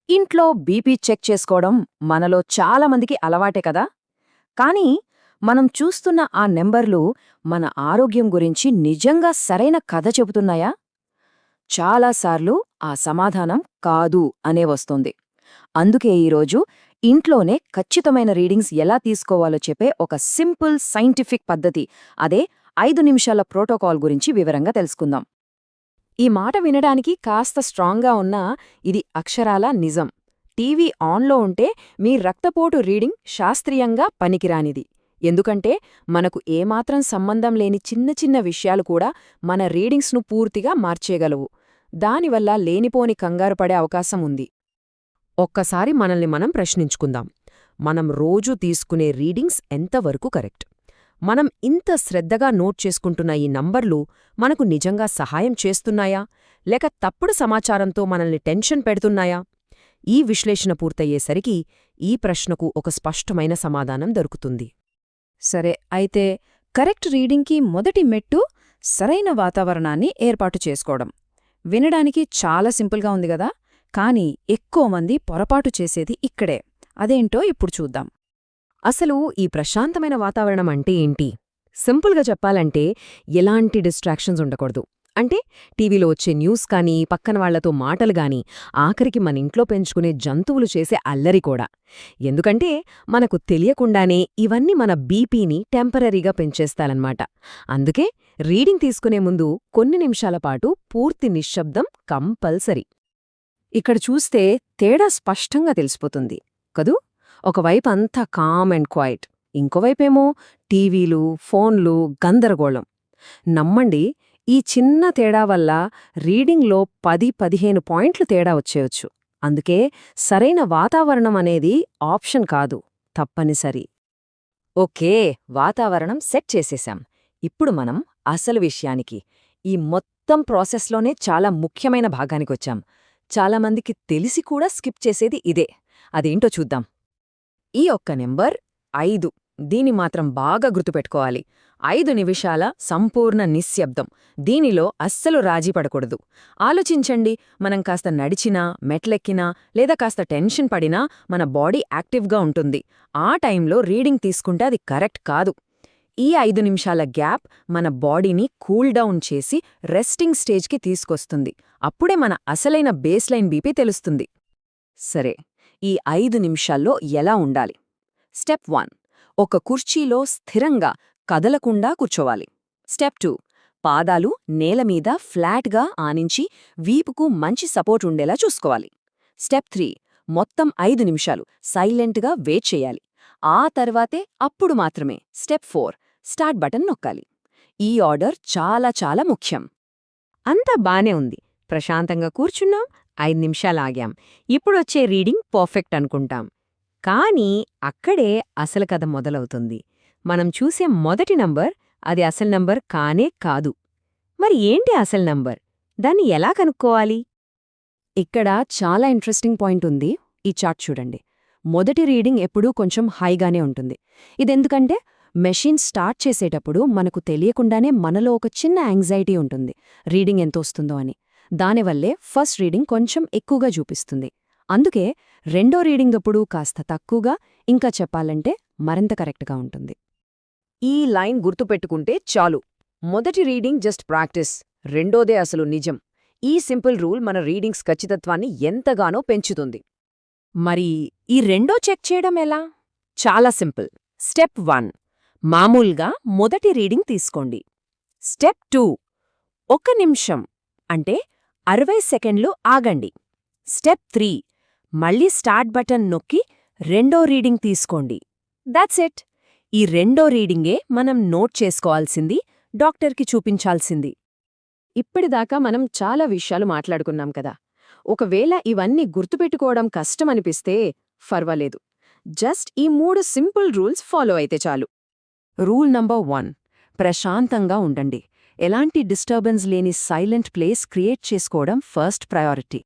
ఇంట్లో BP check చేసుకోవడం మనలో చాలామందికి అలవాటే కదా. కానీ మనం చూస్తున్న ఆ నెంబర్లు మన ఆరోగ్యం గురించి నిజంగా సరైన కథ చెబుతున్నాయా? చాలాసార్లు ఆ సమాధానం కాదు అనే వస్తుంది. అందుకే ఈరోజు ఇంట్లోనే ఖచ్చితమైన రీడింగ్స్ ఎలా తీసుకోవాలో చెప్పే ఒక సింపుల్ సైంటిఫిక్ పద్ధతి, అదే 5 నిమిషాల ప్రోటోకాల్ గురించి వివరంగా తెలుసుకుందాం. ఈ మాట వినడానికి కాస్త స్ట్రాంగ్గా ఉన్నా ఇది అక్షరాలా నిజం. టీవీ ఆన్లో ఉంటే మీ రక్తపోటు రీడింగ్ శాస్త్రీయంగా పనికిరానిది. ఎందుకంటే మనకు ఏమాత్రం సంబంధం లేని చిన్న చిన్న విషయాలు కూడా మన రీడింగ్స్ను పూర్తిగా మార్చేయగలవు. దానివల్ల లేనిపోని కంగారు పడే అవకాశం ఉంది. ఒక్కసారి మనల్ని మనం ప్రశ్నించుకుందాం. మనం రోజూ తీసుకునే రీడింగ్స్ ఎంతవరకు కరెక్ట్? మనం ఇంత శ్రద్ధగా నోట్ చేసుకుంటున్న ఈ నంబర్లు మనకు నిజంగా సహాయం చేస్తున్నాయా, లేక తప్పుడు సమాచారంతో మనల్ని టెన్షన్ పెడుతున్నాయా? ఈ విశ్లేషణ పూర్తయ్యేసరికి ఈ ప్రశ్నకు ఒక స్పష్టమైన సమాధానం దొరుకుతుంది. సరే, అయితే కరెక్ట్ రీడింగ్కి మొదటి మెట్టు సరైన వాతావరణాన్ని ఏర్పాటు చేసుకోవడం. వినడానికి చాలా సింపుల్గా ఉంది గదా, కానీ ఎక్కువ మంది పొరపాటు చేసేది ఇక్కడే. అదేంటో ఇప్పుడు చూద్దాం. అసలు ఈ ప్రశాంతమైన వాతావరణం అంటే ఏంటి? సింపుల్గా చెప్పాలంటే ఎలాంటి డిస్ట్రాక్షన్స్ ఉండకూడదు. అంటే టీవీలో వచ్చే న్యూస్ కానీ, పక్కన వాళ్లతో మాటలు గాని, ఆఖరికి మన ఇంట్లో పెంచుకునే జంతువులు చేసే అల్లరి కూడా. ఎందుకంటే మనకు తెలియకుండానే ఇవన్నీ మన బీపీని టెంపరరీగా పెంచేస్తాలన్నమాట. అందుకే రీడింగ్ తీసుకునే ముందు కొన్ని నిమిషాల పాటు పూర్తి నిశ్శబ్దం కంపల్సరీ. ఇక్కడ చూస్తే తేడా స్పష్టంగా తెలిసిపోతుంది కదూ. ఒకవైపు అంతా కామ్ అండ్ క్వైట్, ఇంకోవైపేమో టీవీలు, ఫోన్లు, గందరగోళం. నమ్మండి, ఈ చిన్న తేడా వల్ల రీడింగ్లో 10-15 పాయింట్లు తేడా వచ్చేయొచ్చు. అందుకే సరైన వాతావరణం అనేది ఆప్షన్ కాదు, తప్పనిసరి. ఓకే, వాతావరణం సెట్ చేసేశాం. ఇప్పుడు మనం అసలు విషయానికి, ఈ మొత్తం ప్రాసెస్లోనే చాలా ముఖ్యమైన భాగానికొచ్చాం. చాలామందికి తెలిసి కూడా స్కిప్ చేసేది ఇదే. అదేంటో చూద్దాం. ఈ ఒక్క నెంబర్ 5, దీని మాత్రం బాగా గుర్తుపెట్టుకోవాలి. 5 నిమిషాల సంపూర్ణ నిశ్శబ్దం. దీనిలో అస్సలు రాజీ పడకూడదు. ఆలోచించండి, మనం కాస్త నడిచినా, మెట్లెక్కినా, లేదా కాస్త టెన్షన్ పడినా మన బాడీ యాక్టివ్గా ఉంటుంది. ఆ టైంలో రీడింగ్ తీసుకుంటే అది కరెక్ట్ కాదు. ఈ 5 నిమిషాల గ్యాప్ మన బాడీని కూల్ డౌన్ చేసి రెస్టింగ్ స్టేజ్కి తీసుకొస్తుంది. అప్పుడే మన అసలైన బేస్లైన్ బీపీ తెలుస్తుంది. సరే, ఈ 5 నిమిషాల్లో ఎలా ఉండాలి? స్టెప్ 1, ఒక కుర్చీలో స్థిరంగా కదలకుండా కూర్చోవాలి. స్టెప్ 2, పాదాలు నేలమీద ఫ్లాట్గా ఆనించి వీపుకు మంచి సపోర్ట్ ఉండేలా చూసుకోవాలి. స్టెప్ 3, మొత్తం 5 నిమిషాలు సైలెంట్గా వెయిట్ చేయాలి. ఆ తర్వాతే అప్పుడు మాత్రమే స్టెప్ 4, స్టార్ట్ బటన్ నొక్కాలి. ఈ ఆర్డర్ చాలా చాలా ముఖ్యం. అంతా బానే ఉంది. ప్రశాంతంగా కూర్చున్నాం, 5 నిమిషాలు ఆగాం. ఇప్పుడొచ్చే రీడింగ్ పర్ఫెక్ట్ అనుకుంటాం. కానీ అక్కడే అసలు కథ మొదలవుతుంది. మనం చూసే మొదటి నంబర్ అది అసలు నంబర్ కానే కాదు. మరి ఏంటి అసలు నంబర్? దాన్ని ఎలా కనుక్కోవాలి? ఇక్కడ చాలా ఇంట్రెస్టింగ్ పాయింట్ ఉంది. ఈ చార్ట్ చూడండి. మొదటి రీడింగ్ ఎప్పుడూ కొంచెం హైగానే ఉంటుంది. ఇదెందుకంటే మెషిన్ స్టార్ట్ చేసేటప్పుడు మనకు తెలియకుండానే మనలో ఒక చిన్న యాంగ్జైటీ ఉంటుంది, రీడింగ్ ఎంతొస్తుందో అని. దానివల్లే ఫస్ట్ రీడింగ్ కొంచెం ఎక్కువగా చూపిస్తుంది. అందుకే రెండో రీడింగ్ అప్పుడు కాస్త తక్కువగా, ఇంకా చెప్పాలంటే మరింత కరెక్ట్గా ఉంటుంది. ఈ లైన్ గుర్తుపెట్టుకుంటే చాలు. మొదటి రీడింగ్ జస్ట్ ప్రాక్టీస్, రెండోదే అసలు నిజం. ఈ సింపుల్ రూల్ మన రీడింగ్స్ ఖచ్చితత్వాన్ని ఎంతగానో పెంచుతుంది. మరి ఈ రెండో చెక్ చేయడం ఎలా? చాలా సింపుల్. స్టెప్ 1, మామూలుగా మొదటి రీడింగ్ తీసుకోండి. స్టెప్ 2, 1 నిమిషం అంటే 60 సెకండ్లు ఆగండి. స్టెప్ 3, మళ్ళీ స్టార్ట్ బటన్ నొక్కి రెండో రీడింగ్ తీసుకోండి. That's it. ఈ రెండో రీడింగే మనం నోట్ చేసుకోవాల్సింది, డాక్టర్కి చూపించాల్సింది. ఇప్పటిదాకా మనం చాలా విషయాలు మాట్లాడుకున్నాం కదా. ఒకవేళ ఇవన్నీ గుర్తుపెట్టుకోవడం కష్టమనిపిస్తే ఫర్వాలేదు. జస్ట్ ఈ 3 సింపుల్ రూల్స్ ఫాలో అయితే చాలు. రూల్ నంబర్ 1, ప్రశాంతంగా ఉండండి. ఎలాంటి డిస్టర్బెన్స్ లేని సైలెంట్ ప్లేస్ క్రియేట్ చేసుకోవడం ఫస్ట్ ప్రయారిటీ.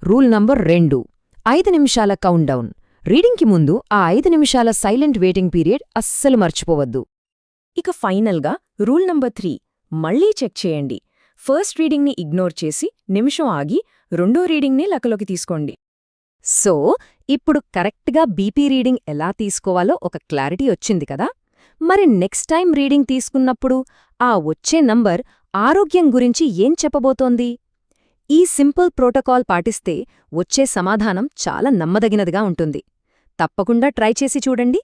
రూల్ నంబర్ 2, 5 నిమిషాల కౌంట్డౌన్. రీడింగ్కి ముందు ఆ 5 నిమిషాల సైలెంట్ వెయిటింగ్ పీరియడ్ అస్సలు మర్చిపోవద్దు. ఇక ఫైనల్గా రూల్ నంబర్ 3, మళ్లీ చెక్ చేయండి. ఫస్ట్ రీడింగ్ని ఇగ్నోర్ చేసి నిమిషం ఆగి రెండో రీడింగ్ని లెక్కలోకి తీసుకోండి. సో ఇప్పుడు కరెక్ట్గా బీపీ రీడింగ్ ఎలా తీసుకోవాలో ఒక క్లారిటీ వచ్చింది కదా. మరి నెక్స్ట్ టైం రీడింగ్ తీసుకున్నప్పుడు ఆ వచ్చే నంబర్ ఆరోగ్యం గురించి ఏం చెప్పబోతోంది? ఈ సింపుల్ ప్రోటోకాల్ పాటిస్తే వచ్చే సమాధానం చాలా నమ్మదగినదిగా ఉంటుంది. తప్పకుండా ట్రై చేసి చూడండి.